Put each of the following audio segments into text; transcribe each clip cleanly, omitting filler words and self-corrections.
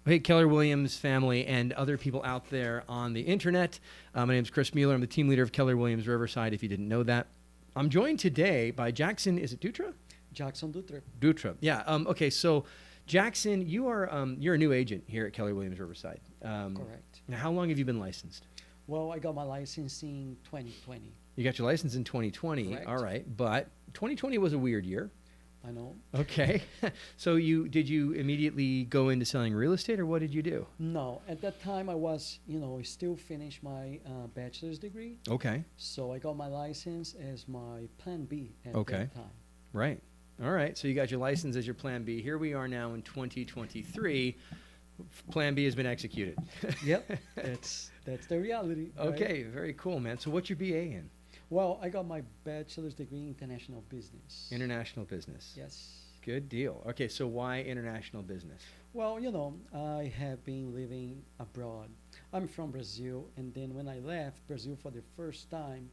Hey, Keller Williams family and other people out there on the internet. My name is Chris Mueller. I'm the team leader of Keller Williams Riverside, if you didn't know that. I'm joined today by Jackson, is it Dutra? Jackson Dutra. Dutra, yeah. Okay, so Jackson, you're a new agent here at Keller Williams Riverside. Correct. Now, how long have you been licensed? Well, I got my license in 2020. You got your license in 2020, Correct. all right, but 2020 was a weird year. I know. Okay, so did you immediately go into selling real estate, or what did you do? No, at that time I was, still finished my bachelor's degree. Okay, So I got my license as my plan B at Okay. that time. right. All right, so you got your license as your plan B. Here we are now in 2023. Plan B has been executed. Yep, that's the reality. right? Okay, very cool, man. So what's your BA in? Well, I got my bachelor's degree in international business. International business. Yes. Good deal. Okay, so why international business? Well, I have been living abroad. I'm from Brazil, and then when I left Brazil for the first time,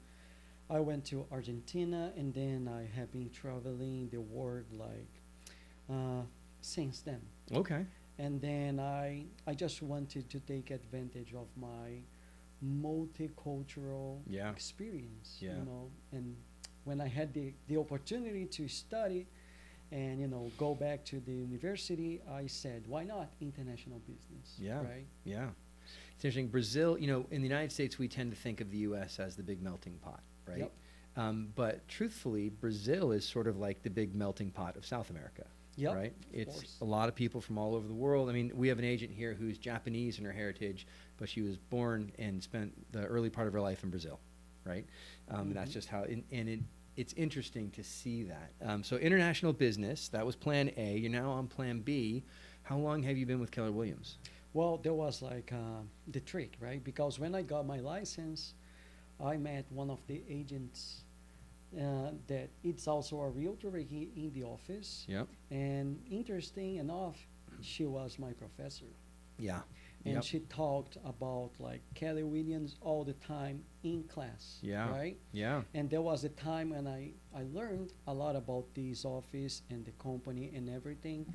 I went to Argentina, and then I have been traveling the world since then. Okay. And then I just wanted to take advantage of my multicultural Yeah. experience, Yeah. And when I had the opportunity to study and, go back to the university, I said, why not international business? Yeah. Right? Yeah. It's interesting. Brazil, in the United States, we tend to think of the U.S. as the big melting pot, right? Yep. But truthfully, Brazil is sort of like the big melting pot of South America. Yep. Right? Of It's course. a lot of people from all over the world. I mean, we have an agent here who's Japanese in her heritage, but she was born and spent the early part of her life in Brazil, right? And that's Mhm. just how, it's interesting to see that. So international business, that was plan A. You're now on plan B. How long have you been with Keller Williams? Well, there was the trick, right? Because when I got my license, I met one of the agents that it's also a realtor right here in the office. Yep. And interesting enough, she was my professor. Yeah. And Yep. she talked about Kelly Williams all the time in class. Yeah. Right? Yeah. And there was a time when I learned a lot about this office and the company and everything.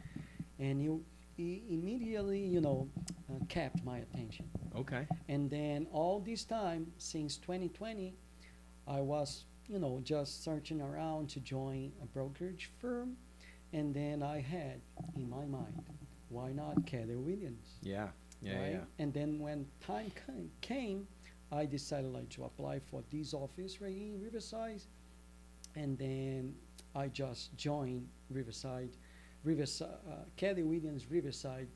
And he immediately, kept my attention. Okay. And then all this time, since 2020, I was, just searching around to join a brokerage firm. And then I had in my mind, why not Keller Williams? Yeah. Yeah. Right? Yeah. And then when time came, I decided to apply for this office right here in Riverside. And then I just joined Keller Williams Riverside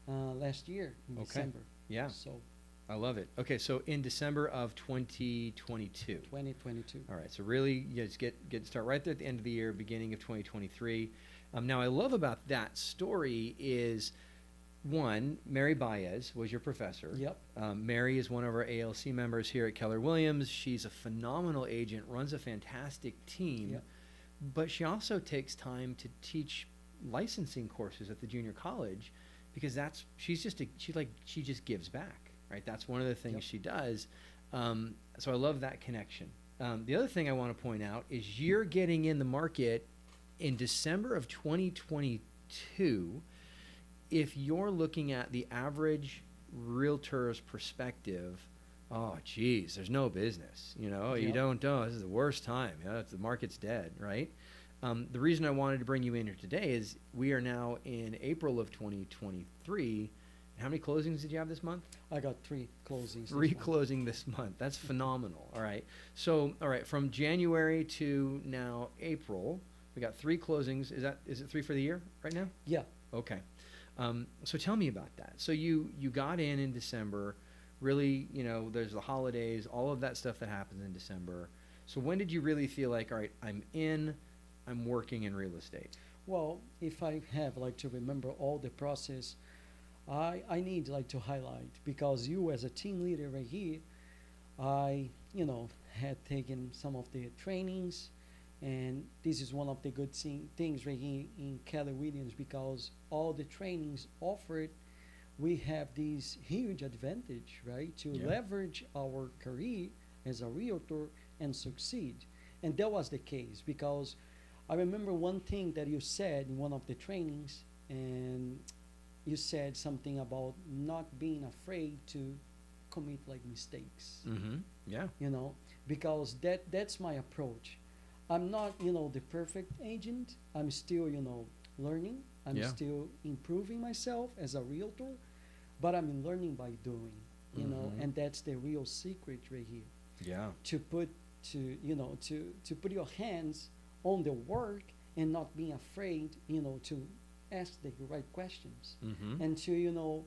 last year in Okay. December. Yeah. So I love it. Okay, so in December of 2022. 2022. All right, so really, you just start right there at the end of the year, beginning of 2023. Now, I love about that story is, one, Mary Baez was your professor. Yep. Mary is one of our ALC members here at Keller Williams. She's a phenomenal agent, runs a fantastic team, Yep. but she also takes time to teach licensing courses at the junior college because she just gives back, right? That's one of the things Yep. she does. So I love that connection. The other thing I want to point out is you're getting in the market in December of 2022. If you're looking at the average realtor's perspective, oh, geez, there's no business. You Yep. don't know. This is the worst time. The market's dead, right? The reason I wanted to bring you in here today is we are now in April of 2023. How many closings did you have this month? I got 3 closings. this Three month. closing this month. That's phenomenal. All right. So, all right, from January to now April, we got 3 closings. Is it 3 for the year right now? Yeah. Okay. So tell me about that. So you got in December. Really, there's the holidays, all of that stuff that happens in December. So when did you really feel like, all right, I'm working in real estate? Well, if I have to remember all the process, I need to highlight because you as a team leader right here, I had taken some of the trainings, and this is one of the good things right here in Keller Williams because all the trainings offered, we have this huge advantage, right, to Yeah. leverage our career as a realtor and succeed. And that was the case because I remember one thing that you said in one of the trainings, and you said something about not being afraid to commit like mistakes. Mm-hmm. Yeah. You know, because that's my approach. I'm not, the perfect agent. I'm still, learning. I'm Yeah. still improving myself as a realtor, but I'm learning by doing, Mhm. and that's the real secret right here. Yeah. To put to put your hands on the work and not being afraid, to ask the right questions Mm-hmm. and to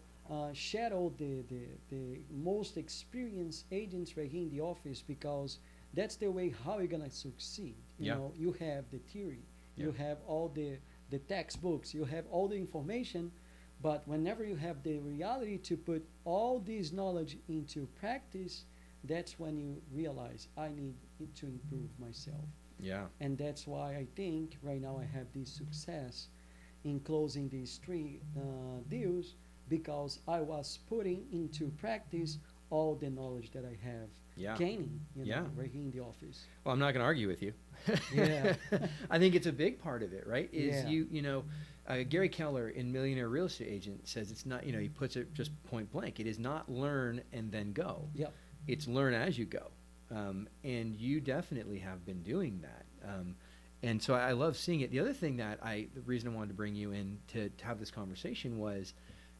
shadow the most experienced agents right here in the office, because that's the way how you're gonna succeed. Yeah. You have the theory, Yeah. you have all the textbooks, you have all the information, but whenever you have the reality to put all this knowledge into practice, that's when you realize I need to improve myself. Yeah. And that's why I think right now I have this success in closing these three deals, because I was putting into practice all the knowledge that I have Yeah. gaining, Yeah. right here in the office. Well, I'm not going to argue with you. Yeah. I think it's a big part of it, right? Is Yeah. Gary Keller in Millionaire Real Estate Agent says it's not, he puts it just point blank. It is not learn and then go. Yep. It's learn as you go. And you definitely have been doing that. And so I love seeing it. The other thing the reason I wanted to bring you in to have this conversation was,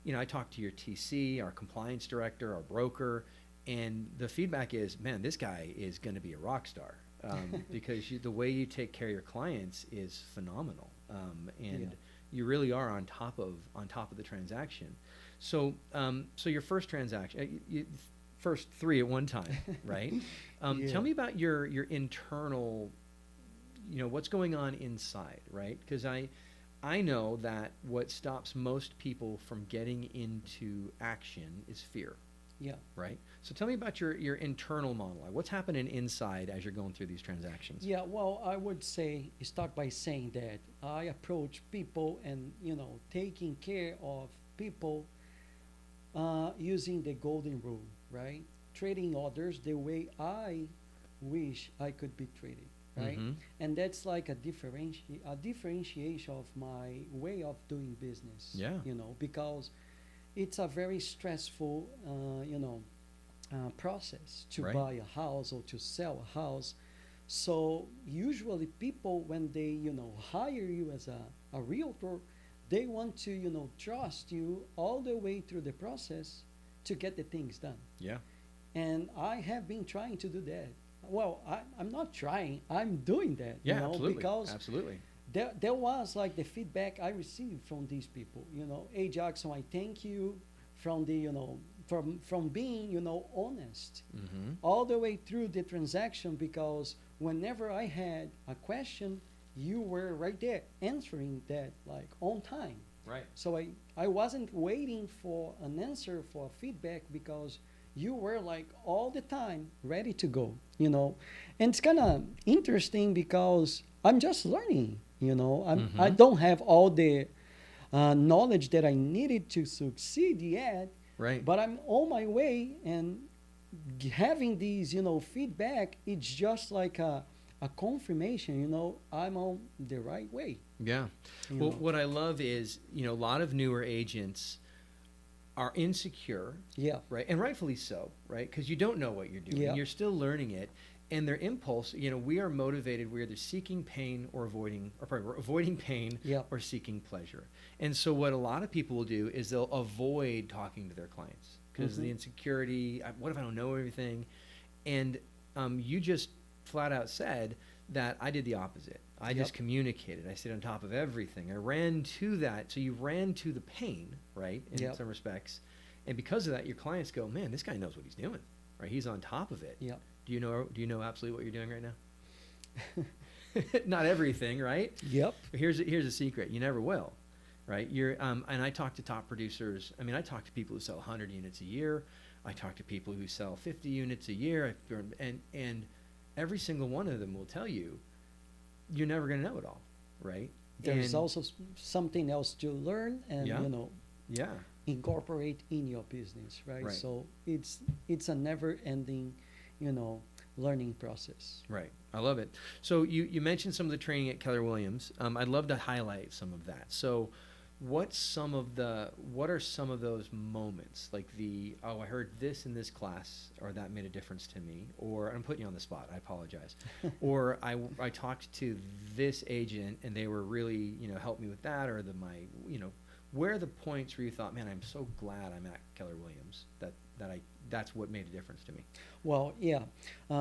I talked to your TC, our compliance director, our broker, and the feedback is, man, this guy is going to be a rock star, because the way you take care of your clients is phenomenal, and Yeah. you really are on top of the transaction. So, so your first transaction, first three at one time, right? Yeah. Tell me about your internal, what's going on inside, right? Because I know that what stops most people from getting into action is fear, Yeah. right? So tell me about your internal monologue. What's happening inside as you're going through these transactions? Yeah, well, I would say start by saying that I approach people and taking care of people using the golden rule, right? Treating others the way I wish I could be treated, right? Mhm. And that's like a differentiation of my way of doing business. Yeah. Because it's a very stressful, process to Right. buy a house or to sell a house. So usually people, when they hire you as a realtor, they want to trust you all the way through the process to get the things done. Yeah. And I have been trying to do that. Well, I'm not trying, I'm doing that. Yeah. Absolutely. Because Absolutely. there was like the feedback I received from these people. Hey Jackson, I thank you from the from being honest Mm-hmm. all the way through the transaction, because whenever I had a question, you were right there answering that like on time. Right. So I wasn't waiting for an answer for feedback, because you were like all the time ready to go. And it's kind of interesting because I'm just learning. I Mhm. don't have all the knowledge that I needed to succeed yet, Right. but I'm on my way, and having these feedback, it's just like a confirmation. I'm on the right way. Yeah. you Well, know. what I love is, a lot of newer agents are insecure, Yeah. right? And rightfully so, right? Because you don't know what you're doing. Yeah. You're still learning it. And their impulse, we are motivated. We're either seeking pain or we're avoiding pain Yeah. or seeking pleasure. And so what a lot of people will do is they'll avoid talking to their clients because the Mhm. insecurity, what if I don't know everything? And you just flat out said that I did the opposite. I Yep. just communicated. I stayed on top of everything. I ran to that. So you ran to the pain, right? In Yep. some respects. And because of that, your clients go, man, this guy knows what he's doing, right? He's on top of it. Yeah. Do you know absolutely what you're doing right now? Not everything, right? Yep. But here's a secret. You never will, right? And I talk to top producers. I mean, I talk to people who sell 100 units a year. I talk to people who sell 50 units a year. And every single one of them will tell you, you're never going to know it all, right? There's And- also something else to learn and Yeah. Yeah. incorporate in your business, right? Right. So it's a never-ending, learning process. Right. I love it. So you mentioned some of the training at Keller Williams. I'd love to highlight some of that. So what are some of those moments, like I heard this in this class, or that made a difference to me, or I'm putting you on the spot, I apologize, or I talked to this agent and they were really, helped me with that, or where are the points where you thought, man, I'm so glad I'm at Keller Williams, that's what made a difference to me. Well, yeah,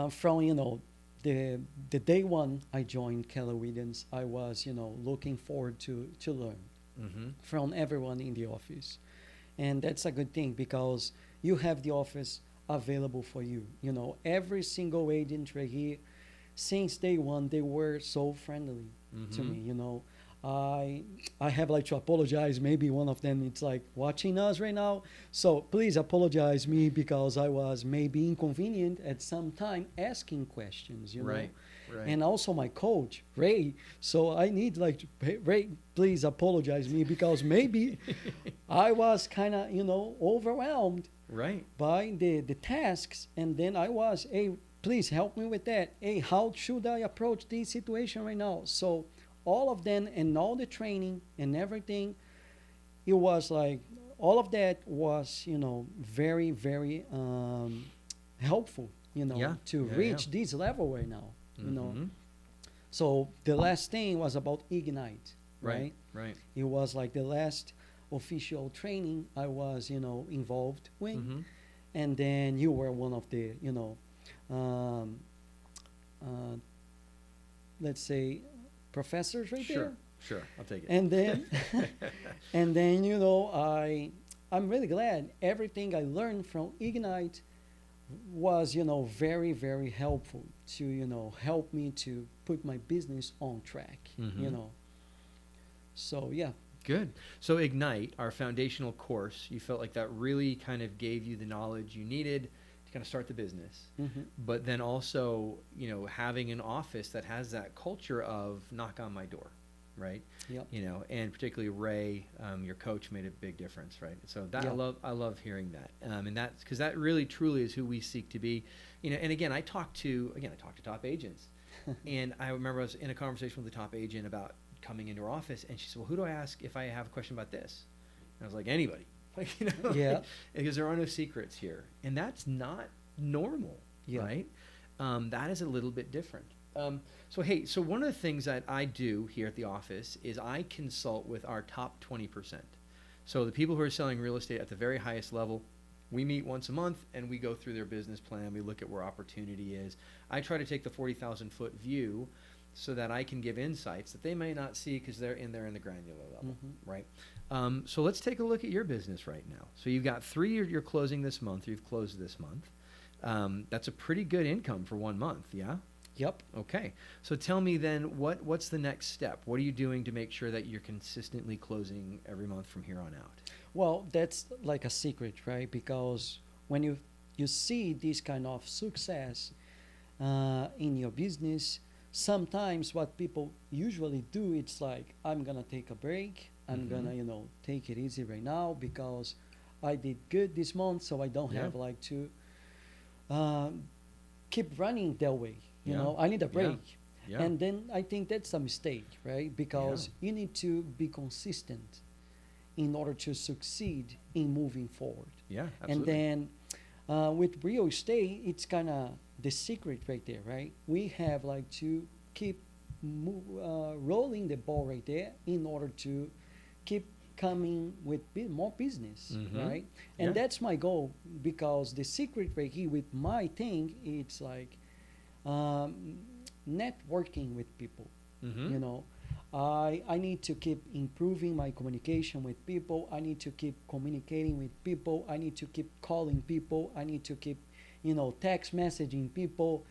from the day one I joined Keller Williams, I was looking forward to learn Mm-hmm. from everyone in the office, and that's a good thing because you have the office available for you. Every single agent right here, since day one, they were so friendly to Mhm. me. I have like to apologize. Maybe one of them it's like watching us right now. So please apologize me because I was maybe inconvenient at some time asking questions. Right. And also my coach Ray. So I need like to, hey, Ray, please apologize me because maybe I was kind of overwhelmed Right. by the tasks, and then I was, hey, please help me with that. Hey, how should I approach this situation right now? So all of them and all the training and everything, it was like all of that was very very helpful Yeah. to Yeah, reach yeah. this level right now. Mhm. So the last thing was about Ignite, Right. right? Right. It was like the last official training I was involved with. Mhm. And then you were one of the um, uh, let's say professors right Sure. there. Sure. I'll take it. And then and then I'm really glad everything I learned from Ignite was very very helpful to help me to put my business on track. Mhm. So yeah. Good. So Ignite, our foundational course, you felt like that really kind of gave you the knowledge you needed to kind of start the business. Hmm. But then also, having an office that has that culture of knock on my door, right? Yep. And particularly Ray, your coach, made a big difference, right? So that Yeah. I love hearing that, and that's because that really truly is who we seek to be, And again, I talk to top agents, and I remember I was in a conversation with the top agent about coming into our office, and she said, "Well, who do I ask if I have a question about this?" And I was like, "Anybody." Yeah. Because there are no secrets here, and that's not normal, Yeah. right? That is a little bit different. So one of the things that I do here at the office is I consult with our top 20%. So the people who are selling real estate at the very highest level, we meet once a month and we go through their business plan. We look at where opportunity is. I try to take the 40,000-foot view so that I can give insights that they may not see because they're in the granular level, right? So let's take a look at your business right now. So you've got 3 you're closing this month. You've closed this month. That's a pretty good income for 1 month, yeah? Yep. Okay. So tell me then, what's the next step? What are you doing to make sure that you're consistently closing every month from here on out? Well, that's like a secret, right? Because when you see this kind of success in your business, sometimes what people usually do, it's like, I'm gonna take a break. I'm gonna take it easy right now because I did good this month, so I don't Yeah. have like to keep running that way. Yeah. I need a Yeah. break. Yeah. And then I think that's a mistake, right? Because you need to be consistent in order to succeed in moving forward. Yeah, absolutely. And then with real estate, it's kind of the secret right there, right? We have like to keep rolling the ball right there in order to keep coming with more business, Mhm. right? And Yeah. that's my goal because the secret right here with my thing, it's like networking with people. Mhm. I need to keep improving my communication with people. I need to keep communicating with people. I need to keep calling people. I need to keep text messaging people,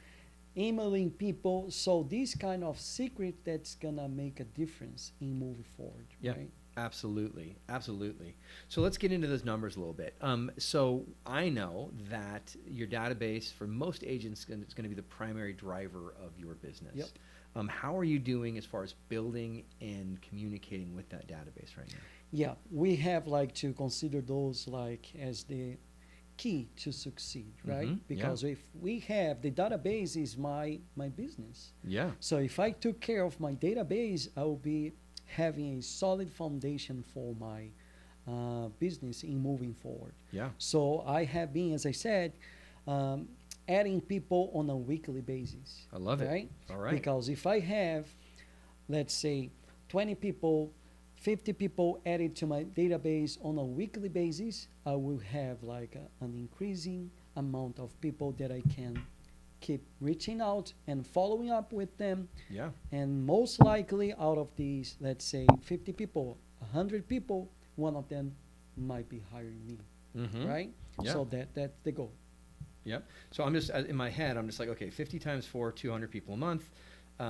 emailing people. So this kind of secret that's gonna make a difference in moving forward, Yeah. right? Absolutely. Absolutely. So let's get into those numbers a little bit. So I know that your database for most agents is going to be the primary driver of your business. Yep. How are you doing as far as building and communicating with that database right now? Yeah, we have like to consider those like as the key to succeed, right? Mhm, yeah. Because if we have the database is my business. Yeah. So if I took care of my database, I will be having a solid foundation for my business in moving forward. Yeah. So I have been, as I said, um, adding people on a weekly basis. I love it. Right? All right. Because if I have, let's say, 20 people, 50 people added to my database on a weekly basis, I will have like an increasing amount of people that I can keep reaching out and following up with them. Yeah. And most likely, out of these, let's say, 50 people, 100 people, one of them might be hiring me. Mm-hmm. Right? Yeah. So that's the goal. Yep. So I'm just in my head, I'm just like, okay, 50 times 4, 200 people a month.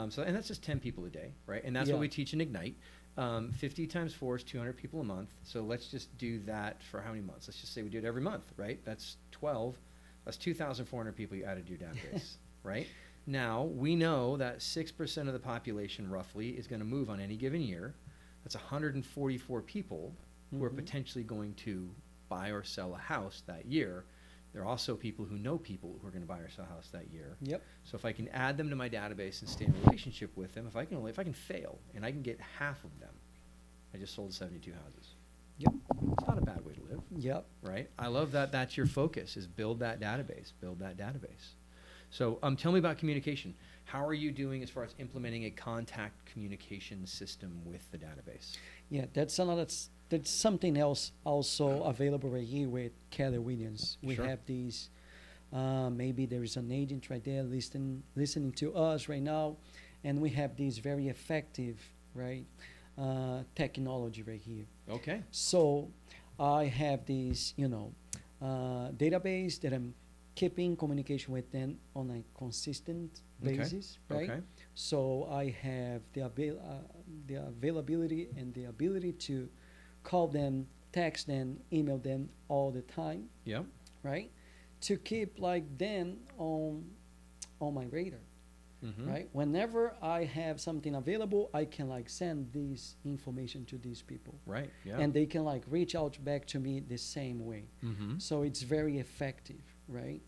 So and that's just 10 people a day, right? And that's Yeah. what we teach in Ignite. 50 times 4 is 200 people a month. So let's just do that for how many months? Let's just say we do it every month, right? That's 12. That's 2,400 people you added to your database, right? Now, we know that 6% of the population roughly is going to move on any given year. That's 144 people who are Mhm. potentially going to buy or sell a house that year. There are also people who know people who are going to buy or sell a house that year. Yep. So if I can add them to my database and stay in a relationship with them, if I can fail and I can get half of them, I just sold 72 houses. Yep. It's not a bad way to live, Yep. right? I love that. That's your focus: is build that database, build that database. So tell me about communication. How are you doing as far as implementing a contact communication system with the database? Yeah, that's something else also available right here with Keller Williams. We Sure. have these. Maybe there is an agent right there listening to us right now, and we have these very effective, right, technology right here. Okay. So I have this, database that I'm keeping communication with them on a consistent Okay. basis, right? Okay. So I have the availability and the ability to call them, text them, email them all the time, Yep. right? To keep like them on my radar, Mm-hmm. right? Whenever I have something available, I can like send this information to these people, Right. Yeah. and they can like reach out back to me the same way. mm-hmm. So it's very effective, right?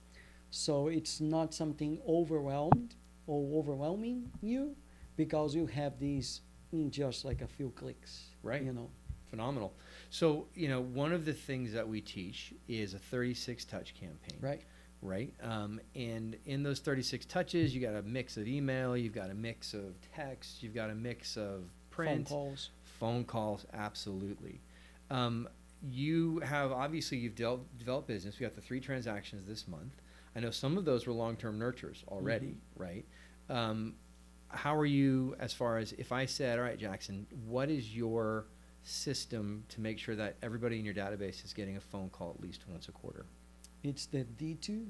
So it's not something overwhelming you, because you have these in just like a few clicks, Right. Phenomenal. So, one of the things that we teach is a 36 touch campaign. right? Right. And in those 36 touches, you got a mix of email, you've got a mix of text, you've got a mix of print, Phone calls. phone calls. Absolutely. You've developed business. We got the 3 transactions this month. I know some of those were long-term nurtures already, right? How are you as far as, if I said, all right, Jackson, what is your system to make sure that everybody in your database is getting a phone call at least once a quarter? It's the D2.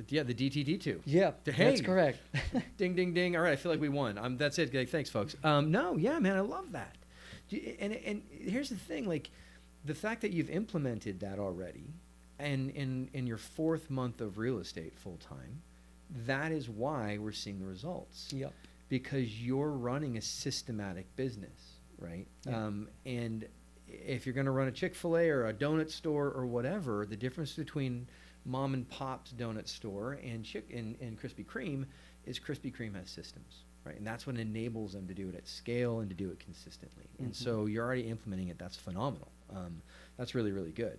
Yeah, the DTD2. Yeah, Hey. that's correct. Ding, ding, ding. All right, I feel like we won. That's it. Okay, thanks, folks. No, yeah, man, I love that. And here's the thing, like, the fact that you've implemented that already, and in your 4th month of real estate full time, that is why we're seeing the results. Yep. Because you're running a systematic business, right? Yeah. And if you're going to run a Chick-fil-A or a donut store or whatever, the difference between mom and pop's donut store and Krispy Kreme is Krispy Kreme has systems, right? And that's what enables them to do it at scale and to do it consistently. And Mhm. so you're already implementing it. That's phenomenal. That's really, really good.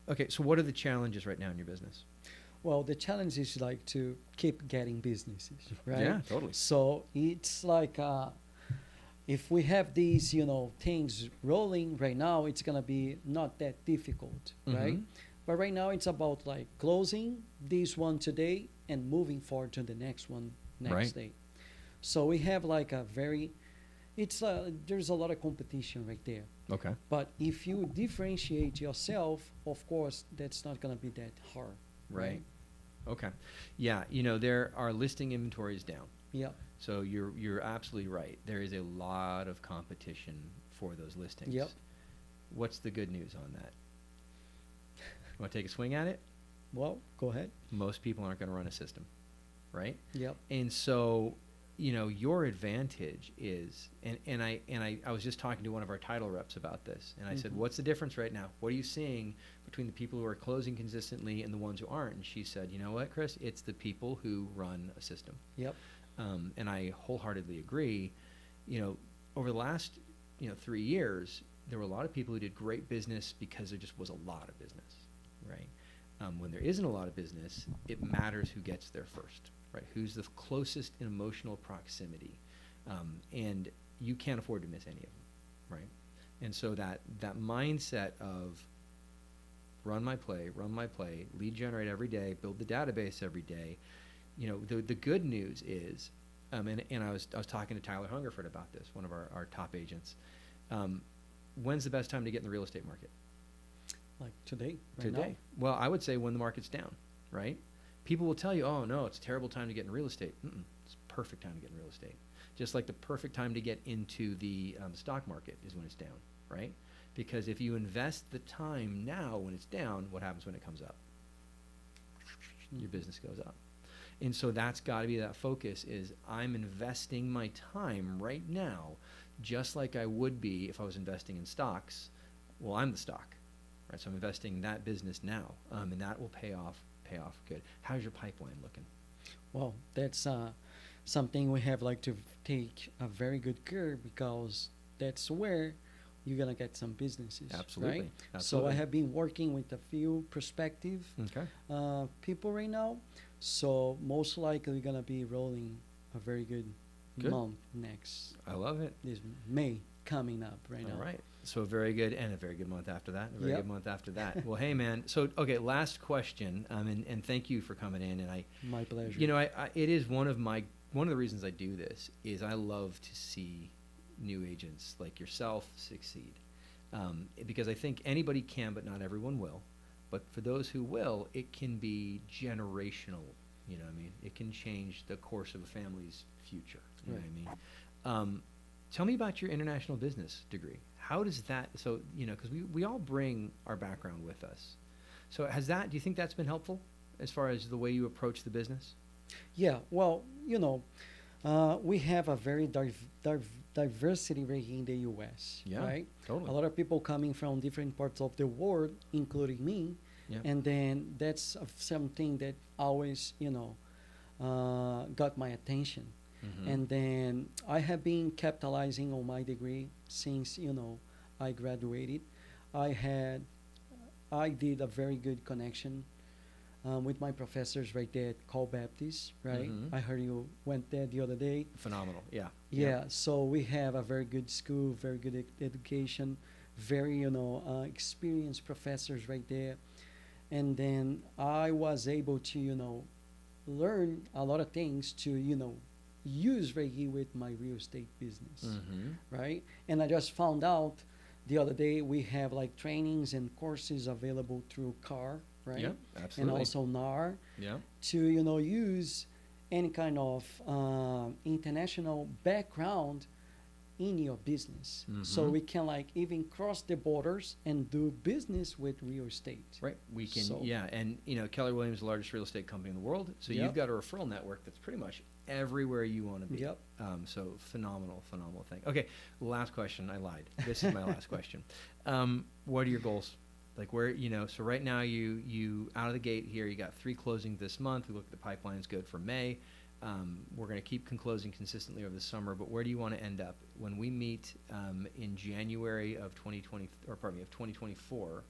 Okay, so what are the challenges right now in your business? Well, the challenge is like to keep getting businesses, right? Yeah, totally. So it's like if we have these, things rolling right now, it's gonna be not that difficult, right? Mhm. But right now, it's about like closing this one today and moving forward to the next one next Right. day. So we have like there's a lot of competition right there. Okay. But if you differentiate yourself, of course, that's not gonna be that hard. Right. Okay. Yeah, there are listing inventories down. Yeah. So you're absolutely right. There is a lot of competition for those listings. Yep. What's the good news on that? Want to take a swing at it? Well, go ahead. Most people aren't going to run a system, right? Yep. And so, your advantage is, and I was just talking to one of our title reps about this, and I said, Mhm. what's the difference right now? What are you seeing between the people who are closing consistently and the ones who aren't? And she said, you know what, Chris? It's the people who run a system. Yep. And I wholeheartedly agree. Over the last 3 years, there were a lot of people who did great business because there just was a lot of business, right? When there isn't a lot of business, it matters who gets there first, right? Who's the closest in emotional proximity, and you can't afford to miss any of them, right? And so that mindset of run my play, lead generate every day, build the database every day. The good news is, and I was talking to Tyler Hungerford about this, one of our top agents. When's the best time to get in the real estate market? Like today, right Today. now? Well, I would say when the market's down, right? People will tell you, oh no, it's a terrible time to get in real estate. It's a perfect time to get in real estate. Just like the perfect time to get into the stock market is when it's down, right? Because if you invest the time now when it's down, what happens when it comes up? Your business goes up. And so that's got to be that focus is I'm investing my time right now, just like I would be if I was investing in stocks. Well, I'm the stock, right? So I'm investing in that business now, and that will pay off good. How's your pipeline looking? Well, that's something we have like to take a very good care, because that's where you're gonna get some businesses. Absolutely. Right? Absolutely. So I have been working with a few prospective Okay. people right now. So most likely gonna be rolling a very good Good. month next. I love it. This May coming up right now. All right. So very good, and a very good month after that, a very Yep. good month after that. Well, hey, man. So, okay, last question, and thank you for coming in. And My pleasure. it is one of the reasons I do this is I love to see new agents like yourself succeed, because I think anybody can, but not everyone will. But for those who will, it can be generational. You know what I mean? It can change the course of a family's future. You know what I mean? Tell me about your international business degree. How does that, so, because we all bring our background with us. So do you think that's been helpful as far as the way you approach the business? Yeah, well, we have a very diversity rate in the U.S., Yeah, right? totally. A lot of people coming from different parts of the world, including me. Yeah. And then that's something that always, got my attention. Mhm. And then I have been capitalizing on my degree since, I graduated. I did a very good connection with my professors right there at Cole Baptist, right? Mhm. I heard you went there the other day. Phenomenal. Yeah. Yeah, so we have a very good school, very good education, very, experienced professors right there. And then I was able to, learn a lot of things to, use right here with my real estate business, Mm-hmm. right? And I just found out the other day we have like trainings and courses available through CAR, right? Yeah, And absolutely. also NAR Yeah. to, use any kind of international background in your business. So Mhm. we can like even cross the borders and do business with real estate. Right. We can, So- yeah. And, Keller Williams is the largest real estate company in the world. So Yep. you've got a referral network that's pretty much everywhere you want to be. Yep. So phenomenal thing. Okay. Last question. I lied. This is my last question. What are your goals? Like where, so right now you out of the gate here, you got 3 closings this month. We look at the pipeline's good for May. We're going to keep closing consistently over the summer, but where do you want to end up when we meet in January of 2024?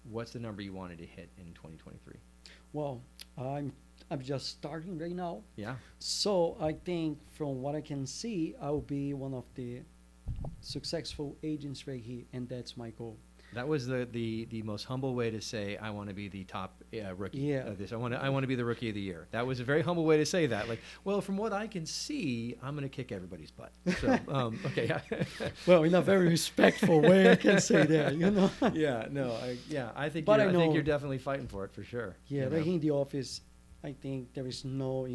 What's the number you wanted to hit in 2023? Well, I'm just starting right now. Yeah. So I think from what I can see, I'll be one of the successful agents right here, and that's my goal. That was the most humble way to say I want to be the top rookie Yeah. of this. I want to be the rookie of the year. That was a very humble way to say that. Like, well, from what I can see, I'm going to kick everybody's butt. So, okay, yeah. Well, in a very respectful way, I can say that, Yeah, no, I think But I I think know- you're definitely fighting for it for sure. Yeah, you right know? here in the office, I think there is no,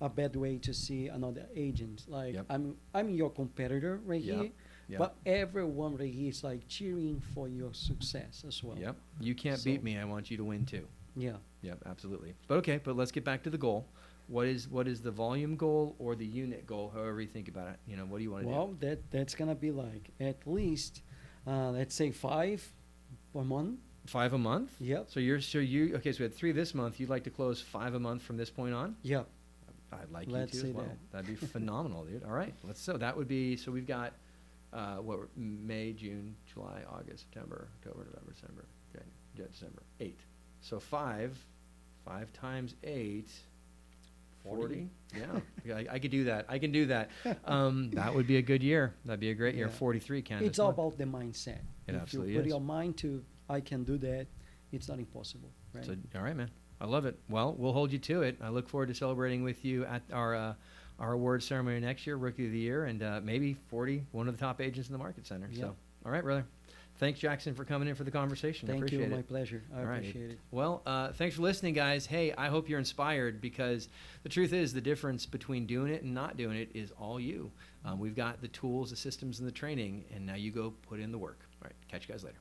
a bad way to see another agent. Like Yep. I'm your competitor right Yep. here, Yep. but everyone right here is like cheering for your success as well. Yep. You can't So- beat me. I want you to win too. Yeah. Yep, absolutely. But okay, but let's get back to the goal. What is the volume goal or the unit goal, however you think about it? What do you want to do? Well, that's gonna be like at least, let's say 5 per month. 5 a month? Yep. So okay, so we had 3 this month. You'd like to close 5 a month from this point on? Yep. I'd like Let's you to say as well. that. That'd be phenomenal, dude. All right. So we've got May, June, July, August, September, October, November, December, January, December. 8. So 5 times 8. 40. Yeah, I could do that. I can do that. That would be a good year. That'd be a great year. Yeah. 43, Candace. It's all about the mindset. It if absolutely you put is. your mind to, I can do that, it's not impossible, right? So, all right, man. I love it. Well, we'll hold you to it. I look forward to celebrating with you at our award ceremony next year, Rookie of the Year, and maybe 40, one of the top agents in the Market Center. Yeah. So, all right, brother. Thanks, Jackson, for coming in for the conversation. I Thank you, appreciate my it. pleasure. I All right. appreciate it. Well, thanks for listening, guys. Hey, I hope you're inspired, because the truth is the difference between doing it and not doing it is all you. We've got the tools, the systems, and the training, and now you go put in the work. All right. Catch you guys later.